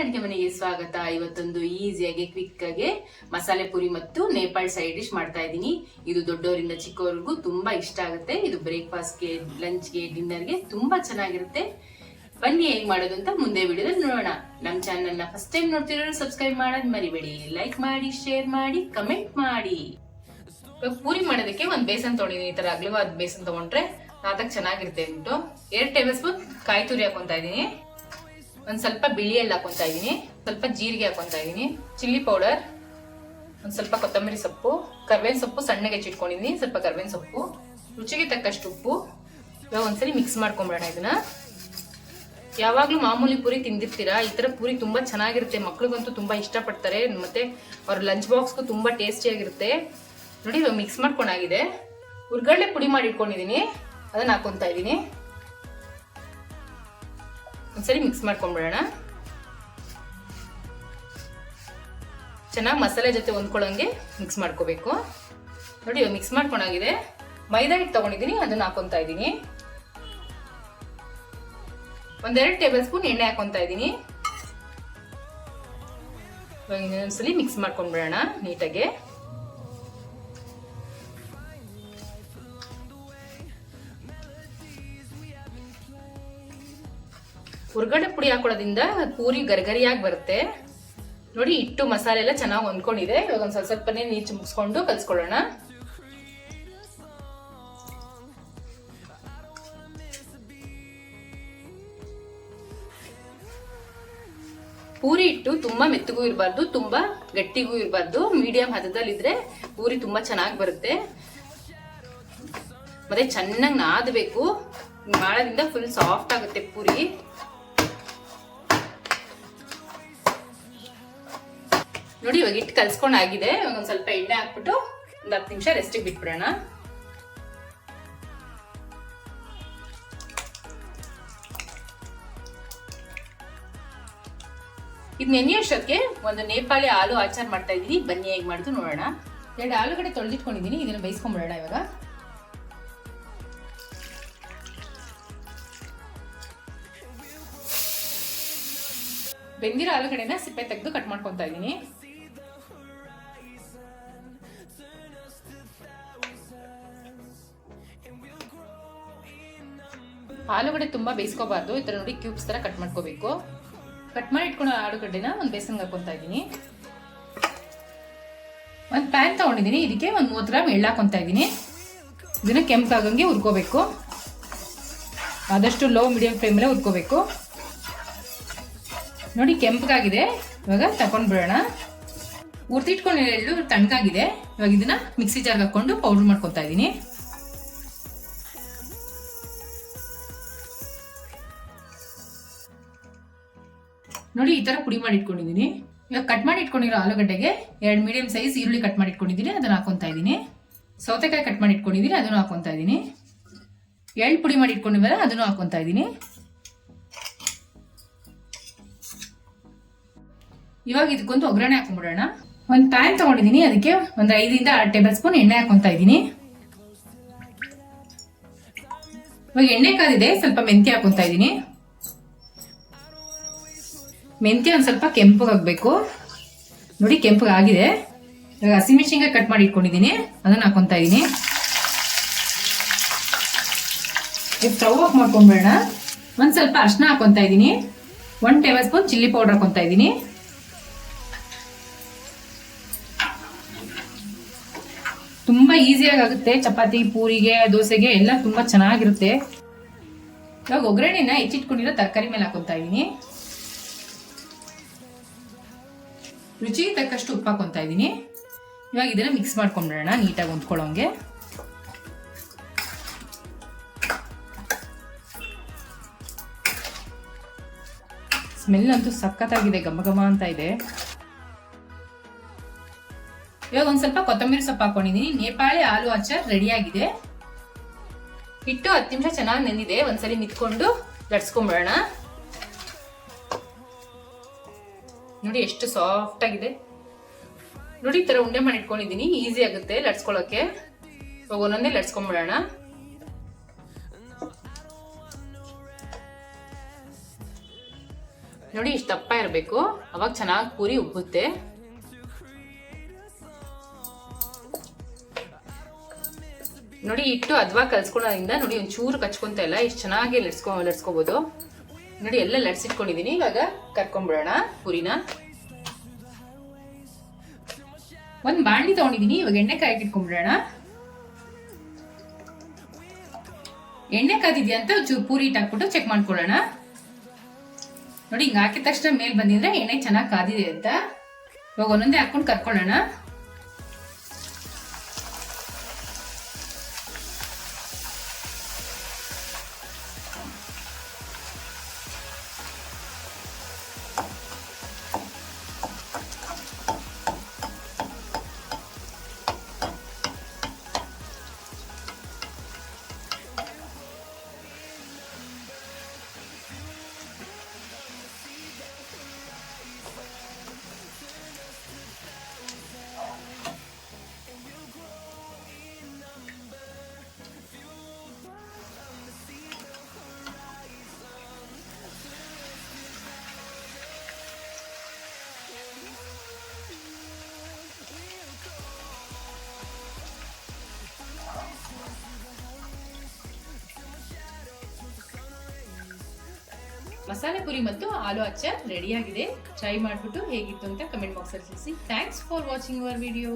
ಅಡಿಗೆ ಮನೆಗೆ ಸ್ವಾಗತ. ಇವತ್ತೊಂದು ಈಸಿಯಾಗಿ ಕ್ವಿಕ್ ಆಗಿ ಮಸಾಲೆ ಪುರಿ ಮತ್ತು ನೇಪಾಳ್ ಸೈಡ್ ಡಿಶ್ ಮಾಡ್ತಾ ಇದ್ದೀನಿ. ಇದು ದೊಡ್ಡವರಿಂದ ಚಿಕ್ಕವರಿಗೂ ತುಂಬಾ ಇಷ್ಟ ಆಗುತ್ತೆ. ಇದು ಬ್ರೇಕ್ಫಾಸ್ಟ್ಗೆ, ಲಂಚ್ಗೆ, ಡಿನ್ನರ್ಗೆ ತುಂಬಾ ಚೆನ್ನಾಗಿರುತ್ತೆ. ಬನ್ನಿ ಹೇಗ್ ಮಾಡೋದು ಅಂತ ಮುಂದೆ ವಿಡಿಯೋದಲ್ಲಿ ನೋಡೋಣ. ನಮ್ಮ ಚಾನೆಲ್ ನ ಫಸ್ಟ್ ಟೈಮ್ ನೋಡ್ತಿರೋರು ಸಬ್ಸ್ಕ್ರೈಬ್ ಮಾಡೋದ್ ಮರಿಬೇಡಿ. ಲೈಕ್ ಮಾಡಿ, ಶೇರ್ ಮಾಡಿ, ಕಮೆಂಟ್ ಮಾಡಿ. ಪೂರಿ ಮಾಡೋದಕ್ಕೆ ಒಂದ್ ಬೇಸನ್ ತಗೊಂಡಿದ್ದೀನಿ. ಈ ತರ ಅಗಲವಾದ ಬೇಸನ್ ತಗೊಂಡ್ರೆ ನಾದಕ್ ಚೆನ್ನಾಗಿರುತ್ತೆ ಅಂದ್ಬಿಟ್ಟು 2 ಟೇಬಲ್ ಸ್ಪೂನ್ ಕಾಯಿ ತುರಿ ಹಾಕೊಂತಾ ಇದೀನಿ. ಒಂದ್ ಸ್ವಲ್ಪ ಬಿಳಿ ಎಳ್ಳು ಹಾಕೊಂತಾ ಇದೀನಿ. ಸ್ವಲ್ಪ ಜೀರಿಗೆ ಹಾಕೊಂತಾ ಇದೀನಿ. ಚಿಲ್ಲಿ ಪೌಡರ್, ಒಂದ್ ಸ್ವಲ್ಪ ಕೊತ್ತಂಬರಿ ಸೊಪ್ಪು, ಕರ್ಬೇವಿನ ಸೊಪ್ಪು ಸಣ್ಣಗೆ ಹೆಚ್ಚಿಟ್ಕೊಂಡಿದೀನಿ. ಸ್ವಲ್ಪ ಕರ್ಬೇವಿನ ಸೊಪ್ಪು, ರುಚಿಗೆ ತಕ್ಕಷ್ಟು ಉಪ್ಪು. ಇವಾಗ ಒಂದ್ಸರಿ ಮಿಕ್ಸ್ ಮಾಡ್ಕೊಂಬಿಡೋಣ ಇದನ್ನ. ಯಾವಾಗ್ಲೂ ಮಾಮೂಲಿ ಪೂರಿ ತಿಂದಿರ್ತೀರಾ, ಈ ತರ ಪೂರಿ ತುಂಬಾ ಚೆನ್ನಾಗಿರುತ್ತೆ. ಮಕ್ಳಿಗಂತೂ ತುಂಬಾ ಇಷ್ಟಪಡ್ತಾರೆ, ಮತ್ತೆ ಅವ್ರ ಲಂಚ್ ಬಾಕ್ಸ್ಗೂ ತುಂಬಾ ಟೇಸ್ಟಿಯಾಗಿರುತ್ತೆ. ನೋಡಿ ಇವಾಗ ಮಿಕ್ಸ್ ಮಾಡ್ಕೊಂಡಾಗಿದೆ. ಹುರ್ಗಡ್ಲೆ ಪುಡಿ ಮಾಡಿ ಇಟ್ಕೊಂಡಿದೀನಿ, ಅದನ್ನ ಹಾಕೊಂತಾ ಇದೀನಿ. ಒಂದ್ಸರಿ ಮಿಕ್ಸ್ ಮಾಡ್ಕೊಂಡ್ಬಿಡೋಣ. ಚೆನ್ನಾಗಿ ಮಸಾಲೆ ಜೊತೆ ಹೊಂದ್ಕೊಳ್ಳೋಂಗೆ ಮಿಕ್ಸ್ ಮಾಡ್ಕೋಬೇಕು. ನೋಡಿ ಇವಾಗ ಮಿಕ್ಸ್ ಮಾಡ್ಕೊಂಡಾಗಿದೆ. ಮೈದಾ ಹಿಟ್ಟು ತಗೊಂಡಿದ್ದೀನಿ, ಅದನ್ನ ಹಾಕೊಂತಾ ಇದ್ದೀನಿ. 1-2 ಟೇಬಲ್ ಸ್ಪೂನ್ ಎಣ್ಣೆ ಹಾಕೊಂತಾ ಇದ್ದೀನಿ. ಇವಾಗ ಇನ್ನೊಂದ್ಸಲಿ ಮಿಕ್ಸ್ ಮಾಡ್ಕೊಂಡ್ಬಿಡೋಣ ನೀಟಾಗಿ. ಹುರ್ಗಡ್ಲೆ ಪುಡಿ ಹಾಕೊಳ್ಳೋದ್ರಿಂದ ಪೂರಿ ಗರಿಗರಿಯಾಗಿ ಬರುತ್ತೆ. ನೋಡಿ ಹಿಟ್ಟು ಮಸಾಲೆ ಎಲ್ಲ ಚೆನ್ನಾಗಿ ಹೊಂದ್ಕೊಂಡಿದೆ. ಇವಾಗ ಒಂದ್ ಸ್ವಲ್ಪನೇ ನೀರು ಮುಗಿಸ್ಕೊಂಡು ಕಲ್ಸ್ಕೊಳ್ಳೋಣ. ಪೂರಿ ಹಿಟ್ಟು ತುಂಬಾ ಮೆತ್ತಗೂ ಇರಬಾರ್ದು, ತುಂಬಾ ಗಟ್ಟಿಗೂ ಇರಬಾರ್ದು. ಮೀಡಿಯಂ ಹದದಲ್ಲಿ ಇದ್ರೆ ಪೂರಿ ತುಂಬಾ ಚೆನ್ನಾಗಿ ಬರುತ್ತೆ. ಮತ್ತೆ ಚೆನ್ನಾಗಿ ನಾದಬೇಕು. ಮಾಡೋದ್ರಿಂದ ಫುಲ್ ಸಾಫ್ಟ್ ಆಗುತ್ತೆ ಪೂರಿ. ನೋಡಿ ಇವಾಗ ಹಿಟ್ಟು ಕಲ್ಸ್ಕೊಂಡಾಗಿದೆ. ಇವಾಗ ಒಂದ್ ಸ್ವಲ್ಪ ಎಣ್ಣೆ ಹಾಕ್ಬಿಟ್ಟು ಒಂದ್ 10 ನಿಮಿಷ ರೆಸ್ಟಿಗೆ ಬಿಟ್ಬಿಡೋಣ. ಇದು ನೆನೆಯೋಷ್ಟಕ್ಕೆ ಒಂದು ನೇಪಾಳಿ ಆಲೂ ಆಚಾರ ಮಾಡ್ತಾ ಇದೀನಿ. ಬನ್ನಿ ಹೇಗೆ ಮಾಡುದು ನೋಡೋಣ. 2 ಆಲೂಗಡ್ಡೆ ತೊಳೆದಿಟ್ಕೊಂಡಿದೀನಿ, ಇದನ್ನ ಬೇಯಿಸ್ಕೊಂಡ್ಬಿಡೋಣ. ಇವಾಗ ಬೆಂದಿರೋ ಆಲೂಗಡ್ಡೆನ ಸಿಪ್ಪೆ ತೆಗೆದು ಕಟ್ ಮಾಡ್ಕೊತಾ ಇದೀನಿ. ಆಲೂಗಡ್ಡೆ ತುಂಬಾ ಬೇಯಿಸ್ಕೋಬಾರ್ದು, ಈ ತರ ನೋಡಿ ಕ್ಯೂಬ್ಸ್ ತರ ಕಟ್ ಮಾಡ್ಕೋಬೇಕು. ಕಟ್ ಮಾಡಿ ಇಟ್ಕೊಂಡು ಆಲೂಗಡ್ಡೆನ ಒಂದು ಬೇಸನ್ಗೆ ಹಾಕೊಂತಾ ಇದೀನಿ. ಒಂದು ಪ್ಯಾನ್ ತಗೊಂಡಿದೀನಿ, ಇದಕ್ಕೆ ಒಂದು 30 ಗ್ರಾಮ್ ಎಳ್ಳು ಹಾಕೊಂತಾ ಇದೀನಿ. ಇದನ್ನ ಕೆಂಪಾಗಂಗೆ ಹುರ್ಕೋಬೇಕು. ಆದಷ್ಟು ಲೋ ಮೀಡಿಯಂ ಫ್ಲೇಮಲ್ಲೇ ಹುರ್ಕೋಬೇಕು. ನೋಡಿ ಕೆಂಪಗಾಗಿದೆ. ಇವಾಗ ತಕೊಂಡ್ಬಿಡೋಣ. ಹುರ್ತಿಟ್ಕೊಂಡು ಎಳ್ಳು ತಣ್ಣಗಾಗಿದೆ. ಇವಾಗ ಇದನ್ನ ಮಿಕ್ಸಿ ಜಾರ್ಗೆ ಹಾಕೊಂಡು ಪೌಡರ್ ಮಾಡ್ಕೊತಾ ಇದೀನಿ. ನೋಡಿ ಈ ತರ ಪುಡಿ ಮಾಡಿ ಇಟ್ಕೊಂಡಿದೀನಿ. ಇವಾಗ ಕಟ್ ಮಾಡಿ ಇಟ್ಕೊಂಡಿರೋ ಆಲೂಗಡ್ಡೆಗೆ 2 ಮೀಡಿಯಂ ಸೈಜ್ ಈರುಳ್ಳಿ ಕಟ್ ಮಾಡಿ ಇಟ್ಕೊಂಡಿದೀನಿ, ಅದನ್ನ ಹಾಕೊಂತಾ ಇದೀನಿ. ಸೌತೆಕಾಯಿ ಕಟ್ ಮಾಡಿ ಇಟ್ಕೊಂಡಿದೀನಿ, ಅದನ್ನು ಹಾಕೊಂತಾ ಇದೀನಿ. ಎಳ್ಳು ಪುಡಿ ಮಾಡಿ ಇಟ್ಕೊಂಡಿದ್ದಾರೆ, ಅದನ್ನು ಹಾಕೊಂತಾ ಇದೀನಿ. ಇವಾಗ ಇದಕ್ಕೊಂದು ಒಗ್ಗರಣೆ ಹಾಕೊಂಡ್ಬಿಡೋಣ. ಒಂದು ಪ್ಯಾನ್ ತಗೊಂಡಿದೀನಿ, ಅದಕ್ಕೆ ಒಂದು 5-6 ಟೇಬಲ್ ಸ್ಪೂನ್ ಎಣ್ಣೆ ಹಾಕೊಂತಾ ಇದೀನಿ. ಇವಾಗ ಎಣ್ಣೆ ಕಾದಿದೆ, ಸ್ವಲ್ಪ ಮೆಂತ್ಯ ಹಾಕೊಂತಾ ಇದೀನಿ. ಮೆಂತ್ಯ ಒಂದ್ ಸ್ವಲ್ಪ ಕೆಂಪಗಾಗಬೇಕು. ನೋಡಿ ಕೆಂಪಗಾಗಿದೆ. ಇವಾಗ ಹಸಿಮೆಣಸಿನಕಾಯಿ ಕಟ್ ಮಾಡಿ ಇಟ್ಕೊಂಡಿದೀನಿ, ಅದನ್ನ ಹಾಕೊಂತಾ ಇದೀನಿ. ಸ್ಟವ್ ಆಫ್ ಮಾಡ್ಕೊಂಡ್ಬಿಡೋಣ. ಒಂದ್ ಸ್ವಲ್ಪ ಅರಿಶಿನ ಹಾಕೊಂತಾ ಇದೀನಿ. 1 ಟೇಬಲ್ ಸ್ಪೂನ್ ಚಿಲ್ಲಿ ಪೌಡರ್ ಹಾಕೊಂತಾ ಇದೀನಿ. ತುಂಬಾ ಈಸಿಯಾಗಿ ಆಗುತ್ತೆ. ಚಪಾತಿ, ಪೂರಿಗೆ, ದೋಸೆಗೆ ಎಲ್ಲ ತುಂಬಾ ಚೆನ್ನಾಗಿರುತ್ತೆ. ಇವಾಗ ಒಗ್ಗರಣೆನ ಹೆಚ್ಚಿಟ್ಕೊಂಡಿರೋ ತರಕಾರಿ ಮೇಲೆ ಹಾಕೊಂತಾ ಇದೀನಿ. ರುಚಿಗೆ ತಕ್ಕಷ್ಟು ಉಪ್ಪು ಹಾಕೊಂತಾ ಇದೀನಿ. ಇವಾಗ ಇದನ್ನ ಮಿಕ್ಸ್ ಮಾಡ್ಕೊಂಡ್ಬಿಡೋಣ ನೀಟಾಗಿ ಹೊಂದ್ಕೊಳ್ಳೋಂಗೆ. ಸ್ಮೆಲ್ ಅಂತೂ ಸಖತ್ತಾಗಿದೆ, ಘಮ ಘಮ ಅಂತ ಇದೆ. ಇವಾಗ ಒಂದ್ ಸ್ವಲ್ಪ ಕೊತ್ತಂಬರಿ ಸೊಪ್ಪು ಹಾಕೊಂಡಿದೀನಿ. ನೇಪಾಳಿ ಆಲೂ ಆಚಾರ್ ರೆಡಿ ಆಗಿದೆ. ಹಿಟ್ಟು 10 ನಿಮಿಷ ಚೆನ್ನಾಗಿ ನೆಂದಿದೆ. ಒಂದ್ಸಲಿ ಮಿತ್ಕೊಂಡು ಲಟ್ಸ್ಕೊಂಡ್ಬಿಡೋಣ. ನೋಡಿ ಎಷ್ಟು ಸಾಫ್ಟ್ ಆಗಿದೆ. ನೋಡಿ ಈ ತರ ಉಂಡೆ ಮಾಡಿ ಇಟ್ಕೊಂಡಿದೀನಿ, ಈಸಿ ಆಗುತ್ತೆ ಲಟ್ಸ್ಕೊಳ್ಳೋಕೆ. ಇವಾಗ ಒಂದೊಂದೇ ಲಟ್ಸ್ಕೊಂಡ್ಬಿಡೋಣ. ನೋಡಿ ಇಷ್ಟು ದಪ್ಪ ಇರಬೇಕು, ಅವಾಗ ಚೆನ್ನಾಗಿ ಪೂರಿ ಉಬ್ಬುತ್ತೆ. ನೋಡಿ ಹಿಟ್ಟು ಹದವಾಗಿ ಕಲ್ಸ್ಕೊಳ್ಳೋದ್ರಿಂದ ನೋಡಿ ಒಂಚೂರು ಕಚ್ಕೊಂತ ಇಲ್ಲ, ಇಷ್ಟು ಚೆನ್ನಾಗಿ ಲಡ್ಸ್ಕೋಬಹುದು. ನೋಡಿ ಎಲ್ಲ ಲಡ್ಸಿಟ್ಕೊಂಡಿದೀನಿ. ಇವಾಗ ಕರ್ಕೊಂಡ್ಬಿಡೋಣ ಪೂರಿನ. ಒಂದ್ ಬಾಣಲಿ ತಗೊಂಡಿದೀನಿ, ಇವಾಗ ಎಣ್ಣೆ ಕಾಯಕ್ಕೆ ಇಟ್ಕೊಂಡ್ಬಿಡೋಣ. ಎಣ್ಣೆ ಕಾದಿದ್ಯಾ ಅಂತ ಒಂಚೂರು ಪೂರಿ ಹಿಟ್ಟು ಹಾಕ್ಬಿಟ್ಟು ಚೆಕ್ ಮಾಡ್ಕೊಳ್ಳೋಣ. ನೋಡಿ ಹಿಂಗ ಹಾಕಿದ ತಕ್ಷಣ ಮೇಲ್ ಬಂದಿದ್ರೆ ಎಣ್ಣೆ ಚೆನ್ನಾಗಿ ಕಾದಿದೆ ಅಂತ. ಇವಾಗ ಒಂದೊಂದೇ ಹಾಕೊಂಡು ಕರ್ಕೊಳ್ಳೋಣ. ಮಸಾಲೆ ಪುರಿ ಮತ್ತು ಆಲೂ ಅಚಾರ್ ರೆಡಿ ಆಗಿದೆ. ಟ್ರೈ ಮಾಡಿಬಿಟ್ಟು ಹೇಗಿತ್ತು ಅಂತ ಕಮೆಂಟ್ ಬಾಕ್ಸ್ ಅಲ್ಲಿ ತಿಳಿಸಿ. Thanks for watching our video.